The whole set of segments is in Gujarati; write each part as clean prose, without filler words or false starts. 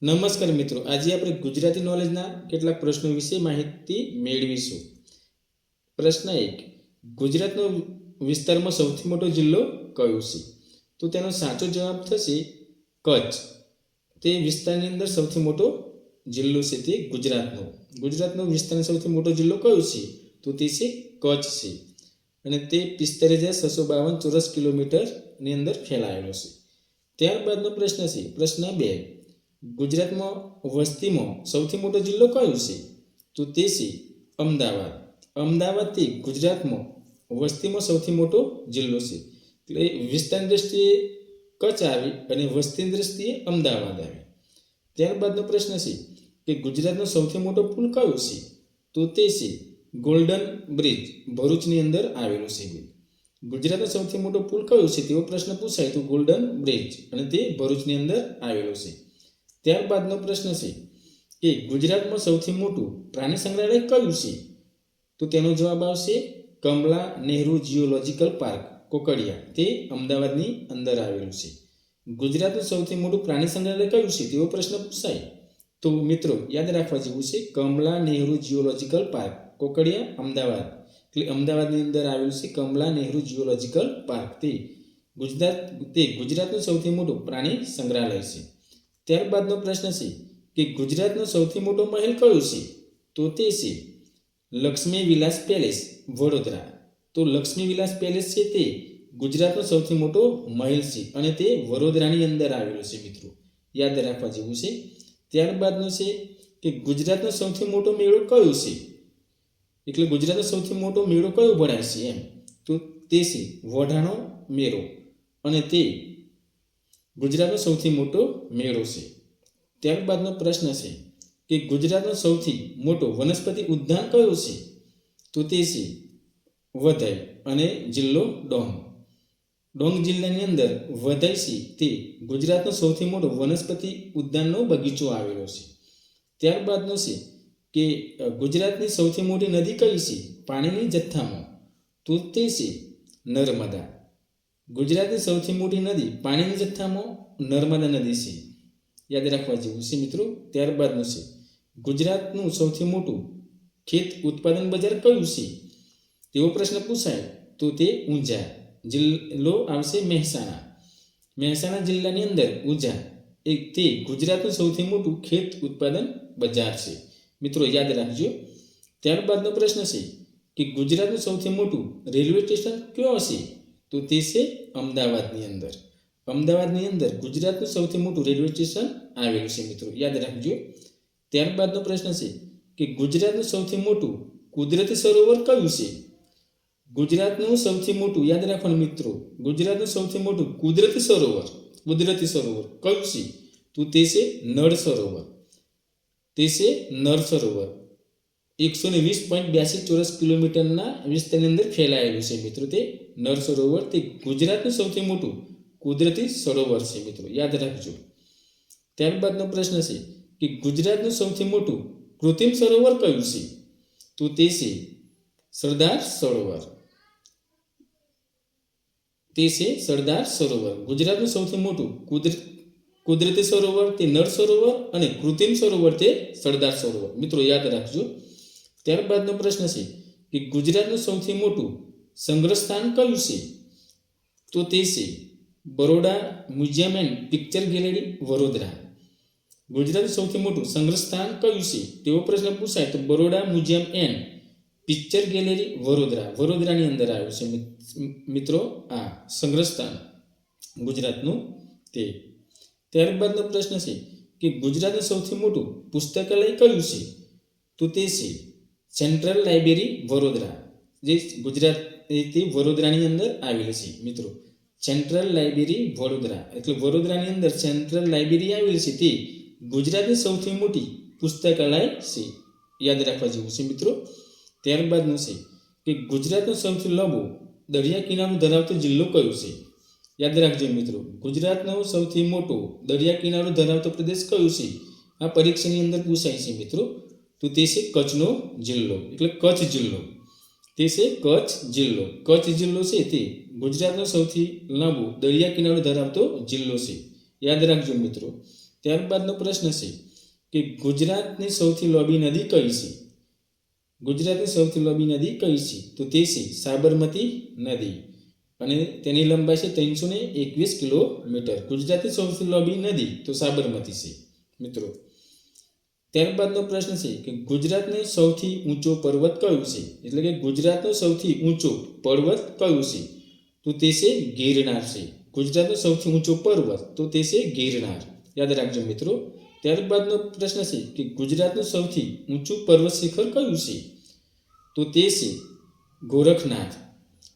નમસ્કાર મિત્રો, આજે આપણે ગુજરાતી નોલેજના કેટલાક પ્રશ્નો વિશે માહિતી મેળવીશું. પ્રશ્ન 1. ગુજરાતનો વિસ્તારમાં સૌથી મોટો જિલ્લો કયો છે? તો તેનો સાચો જવાબ થશે કચ્છ. તે વિસ્તારની અંદર સૌથી મોટો જિલ્લો છે તે ગુજરાતનો. ગુજરાતનો વિસ્તારનો સૌથી મોટો જિલ્લો કયો છે? તો તે છે કચ્છ છે અને તે 45,652 ચોરસ કિલોમીટરની અંદર ફેલાયેલો છે. ત્યારબાદનો પ્રશ્ન છે પ્રશ્ન 2. ગુજરાતમાં વસ્તીમાં સૌથી મોટો જિલ્લો કયો છે? તો તે છે અમદાવાદ. અમદાવાદ તે ગુજરાતમાં વસ્તીમાં સૌથી મોટો જિલ્લો છે. એટલે વિસ્તારની દ્રષ્ટિએ કચ્છ આવી અને વસ્તીની દ્રષ્ટિએ અમદાવાદ આવી. ત્યારબાદનો પ્રશ્ન છે કે ગુજરાતનો સૌથી મોટો પુલ કયો છે? તો તે છે ગોલ્ડન બ્રિજ, ભરૂચની અંદર આવેલો છે. ગુજરાતનો સૌથી મોટો પુલ કયો છે તેવો પ્રશ્ન પૂછાય તો ગોલ્ડન બ્રિજ, અને તે ભરૂચની અંદર આવેલો છે. ત્યારબાદનો પ્રશ્ન છે કે ગુજરાતમાં સૌથી મોટું પ્રાણી સંગ્રહાલય કયું છે? તો તેનો જવાબ આવશે કમલા નહેરુ ઝૂઓલોજીકલ પાર્ક, કોકડિયા, તે અમદાવાદની અંદર આવેલું છે. ગુજરાતનું સૌથી મોટું પ્રાણી સંગ્રહાલય કયું છે તેવો પ્રશ્ન પૂછાય તો મિત્રો યાદ રાખવા જેવું છે કમલા નહેરુ ઝૂઓલોજીકલ પાર્ક, કોકડિયા, અમદાવાદ. એટલે અમદાવાદની અંદર આવેલું છે કમલા નહેરુ ઝૂઓલોજીકલ પાર્ક, તે ગુજરાતનું સૌથી મોટું પ્રાણી સંગ્રહાલય છે. ત્યારબાદનો પ્રશ્ન છે કે ગુજરાતનો સૌથી મોટો મહેલ કયો છે? તો તે છે લક્ષ્મી વિલાસ પેલેસ, વડોદરા. તો લક્ષ્મી વિલાસ પેલેસ છે તે ગુજરાતનો સૌથી મોટો મહેલ છે અને તે વડોદરાની અંદર આવેલો છે. મિત્રો યાદ રાખવા જેવું છે. ત્યારબાદનું છે કે ગુજરાતનો સૌથી મોટો મેળો કયો છે? એટલે ગુજરાતનો સૌથી મોટો મેળો કયો ભરાય છે એમ? તો તે છે વઢાણો મેળો, અને તે ગુજરાતનો સૌથી મોટો મેળો છે. ત્યારબાદનો પ્રશ્ન છે કે ગુજરાતનો સૌથી મોટો વનસ્પતિ ઉદ્યાન કયો છે? તો તે છે વઘઈ અને જિલ્લો ડોંગ. ડોંગ જિલ્લાની અંદર વઘઈ છે તે ગુજરાતનો સૌથી મોટો વનસ્પતિ ઉદ્યાનનો બગીચો આવેલો છે. ત્યારબાદનો છે કે ગુજરાતની સૌથી મોટી નદી કઈ છે પાણીની જથ્થામાં? તો તે છે નર્મદા. ગુજરાતની સૌથી મોટી નદી પાણીની જથ્થામાં નર્મદા નદી છે. યાદ રાખવા જેવું છે મિત્રો. ત્યારબાદનું છે ગુજરાતનું સૌથી મોટું ખેત ઉત્પાદન બજાર કયું છે તેવો પ્રશ્ન પૂછાય તો તે ઊંઝા. જિલ્લો આવશે મહેસાણા. મહેસાણા જિલ્લાની અંદર ઊંઝા તે ગુજરાતનું સૌથી મોટું ખેત ઉત્પાદન બજાર છે. મિત્રો યાદ રાખજો. ત્યારબાદનો પ્રશ્ન છે કે ગુજરાતનું સૌથી મોટું રેલવે સ્ટેશન કયો હશે? તો તે છે અમદાવાદની અંદર. અમદાવાદની અંદર ગુજરાતનું સૌથી મોટું રેલવે સ્ટેશન આવેલું છે. મિત્રો યાદ રાખજો. ત્યારબાદનો પ્રશ્ન છે કે ગુજરાતનું સૌથી મોટું કુદરતી સરોવર કયું છે? ગુજરાતનું સૌથી મોટું, યાદ રાખવાનું મિત્રો, ગુજરાતનું સૌથી મોટું કુદરતી સરોવર કયું છે? તો તે છે નળ સરોવર. તે છે નળ સરોવર. 120.82 ચોરસ કિલોમીટરના વિસ્તારની અંદર ફેલાયેલું છે. મિત્રો તે નળ સરોવર તે ગુજરાતનું સૌથી મોટું કુદરતી સરોવર છે. મિત્રો યાદ રાખજો. ત્યારબાદનો પ્રશ્ન છે કે ગુજરાતનું સૌથી મોટું કૃત્રિમ સરોવર કયું છે? તો તે છે સરદાર સરોવર. તે છે સરદાર સરોવર. ગુજરાતનું સૌથી મોટું કુદરતી સરોવર તે નળ સરોવર અને કૃત્રિમ સરોવર તે સરદાર સરોવર. મિત્રો યાદ રાખજો. ત્યારબાદનો પ્રશ્ન છે કે ગુજરાતનું સૌથી મોટું સંગ્રહ સ્થાન કયું છે? તો તે છે Baroda museum and picture gallery, Vadodara. ગુજરાતનું સૌથી મોટું સંગ્રહ સ્થાન કયું છે તેવો પ્રશ્ન પૂછાય તો Baroda museum and picture gallery, Vadodara. વડોદરાની અંદર આવ્યું છે મિત્રો આ સંગ્રહ સ્થાન ગુજરાતનું તે. ત્યારબાદનો પ્રશ્ન છે કે ગુજરાતનું સૌથી મોટું પુસ્તકાલય કયું છે? તો તે છે સેન્ટ્રલ લાઇબ્રેરી, વડોદરા. જે ગુજરાત તે વડોદરાની અંદર આવેલી છે. મિત્રો સેન્ટ્રલ લાઇબ્રેરી વડોદરા, એટલે વડોદરાની અંદર સેન્ટ્રલ લાઇબ્રેરી આવેલી છે તે ગુજરાતની સૌથી મોટી પુસ્તકાલય છે. યાદ રાખવા જેવું છે મિત્રો. ત્યારબાદનું છે કે ગુજરાતનો સૌથી લાંબો દરિયા કિનારો ધરાવતો જિલ્લો કયો છે? યાદ રાખજો મિત્રો. ગુજરાતનો સૌથી મોટો દરિયા કિનારો ધરાવતો પ્રદેશ કયો છે? આ પરીક્ષાની અંદર પૂછાય છે મિત્રો. તો તે છે કચ્છનો જિલ્લો, એટલે કચ્છ જિલ્લો. તે છે કચ્છ જિલ્લો. કચ્છ જિલ્લો છે તે ગુજરાતનો સૌથી લાંબો દરિયા કિનારો ધરાવતો જિલ્લો છે. યાદ રાખજો મિત્રો. ત્યારબાદનો પ્રશ્ન છે કે ગુજરાતની સૌથી લાંબી નદી કઈ છે? ગુજરાતની સૌથી લાંબી નદી કઈ છે? તો તે છે સાબરમતી નદી અને તેની લંબાઈ છે 321 કિલોમીટર. ગુજરાતની સૌથી લાંબી નદી તો સાબરમતી છે મિત્રો. ત્યારબાદનો પ્રશ્ન છે કે ગુજરાતનો સૌથી ઊંચો પર્વત કયો છે? એટલે કે ગુજરાતનો સૌથી ઊંચો પર્વત કયો છે? તો તે છે ગિરનાર છે. ગુજરાતનો સૌથી ઊંચો પર્વત તો તે છે ગિરનાર. યાદ રાખજો મિત્રો. ત્યારબાદનો પ્રશ્ન છે કે ગુજરાતનું સૌથી ઊંચું પર્વત શિખર કયું છે? તો તે છે ગોરખનાથ.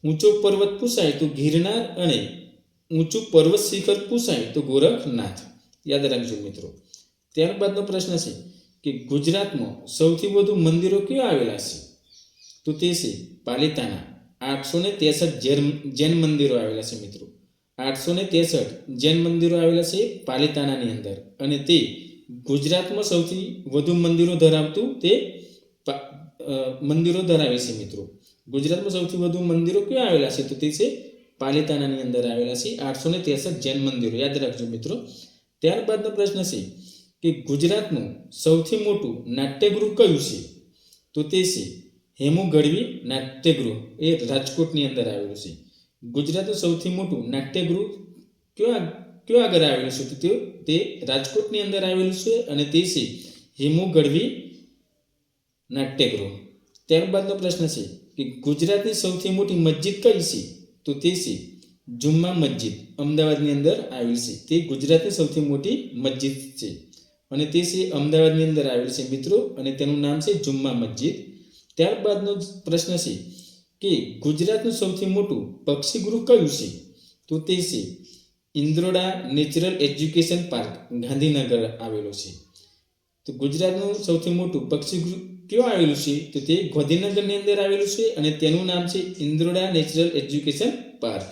ઊંચો પર્વત પૂછાય તો ગિરનાર અને ઊંચું પર્વત શિખર પૂછાય તો ગોરખનાથ. યાદ રાખજો મિત્રો. ત્યારબાદનો પ્રશ્ન છે કે ગુજરાતમાં સૌથી વધુ મંદિરો ક્યાં આવેલા છે? તો તે છે પાલિતાણા. 863 જૈન મંદિરો આવેલા છે મિત્રો. 863 જૈન મંદિરો આવેલા છે પાલિતાણાની અંદર અને તે ગુજરાતમાં સૌથી વધુ મંદિરો ધરાવતું તે મંદિરો ધરાવે છે મિત્રો. ગુજરાતમાં સૌથી વધુ મંદિરો ક્યાં આવેલા છે? તો તે છે પાલિતાણાની અંદર આવેલા છે 863 જૈન મંદિરો. યાદ રાખજો મિત્રો. ત્યારબાદનો પ્રશ્ન છે કે ગુજરાતનું સૌથી મોટું નાટ્યગૃહ કયું છે? તો તે છે હેમુ ગઢવી નાટ્યગૃહ. એ રાજકોટની અંદર આવેલું છે. ગુજરાતનું સૌથી મોટું નાટ્યગૃહ કયો આગળ આવેલું છે? તો તે રાજકોટની અંદર આવેલું છે અને તે છે હેમુ ગઢવી નાટ્યગૃહ. ત્યારબાદનો પ્રશ્ન છે કે ગુજરાતની સૌથી મોટી મસ્જિદ કઈ છે? તો તે છે જુમ્મા મસ્જિદ. અમદાવાદની અંદર આવેલ છે. તે ગુજરાતની સૌથી મોટી મસ્જિદ છે અને તે છે અમદાવાદની અંદર આવેલ છે મિત્રો અને તેનું નામ છે જુમ્મા મસ્જિદ. ત્યારબાદનો પ્રશ્ન છે કે ગુજરાતનું સૌથી મોટું પક્ષીગૃહ કયું છે? તો તે છે Indroda natural education park, Gandhinagar આવેલો છે. તો ગુજરાતનું સૌથી મોટું પક્ષીગૃહ ક્યાં આવેલું છે? તો તે ગાંધીનગરની અંદર આવેલું છે અને તેનું નામ છે ઇન્દ્રોડા નેચરલ એજ્યુકેશન પાર્ક.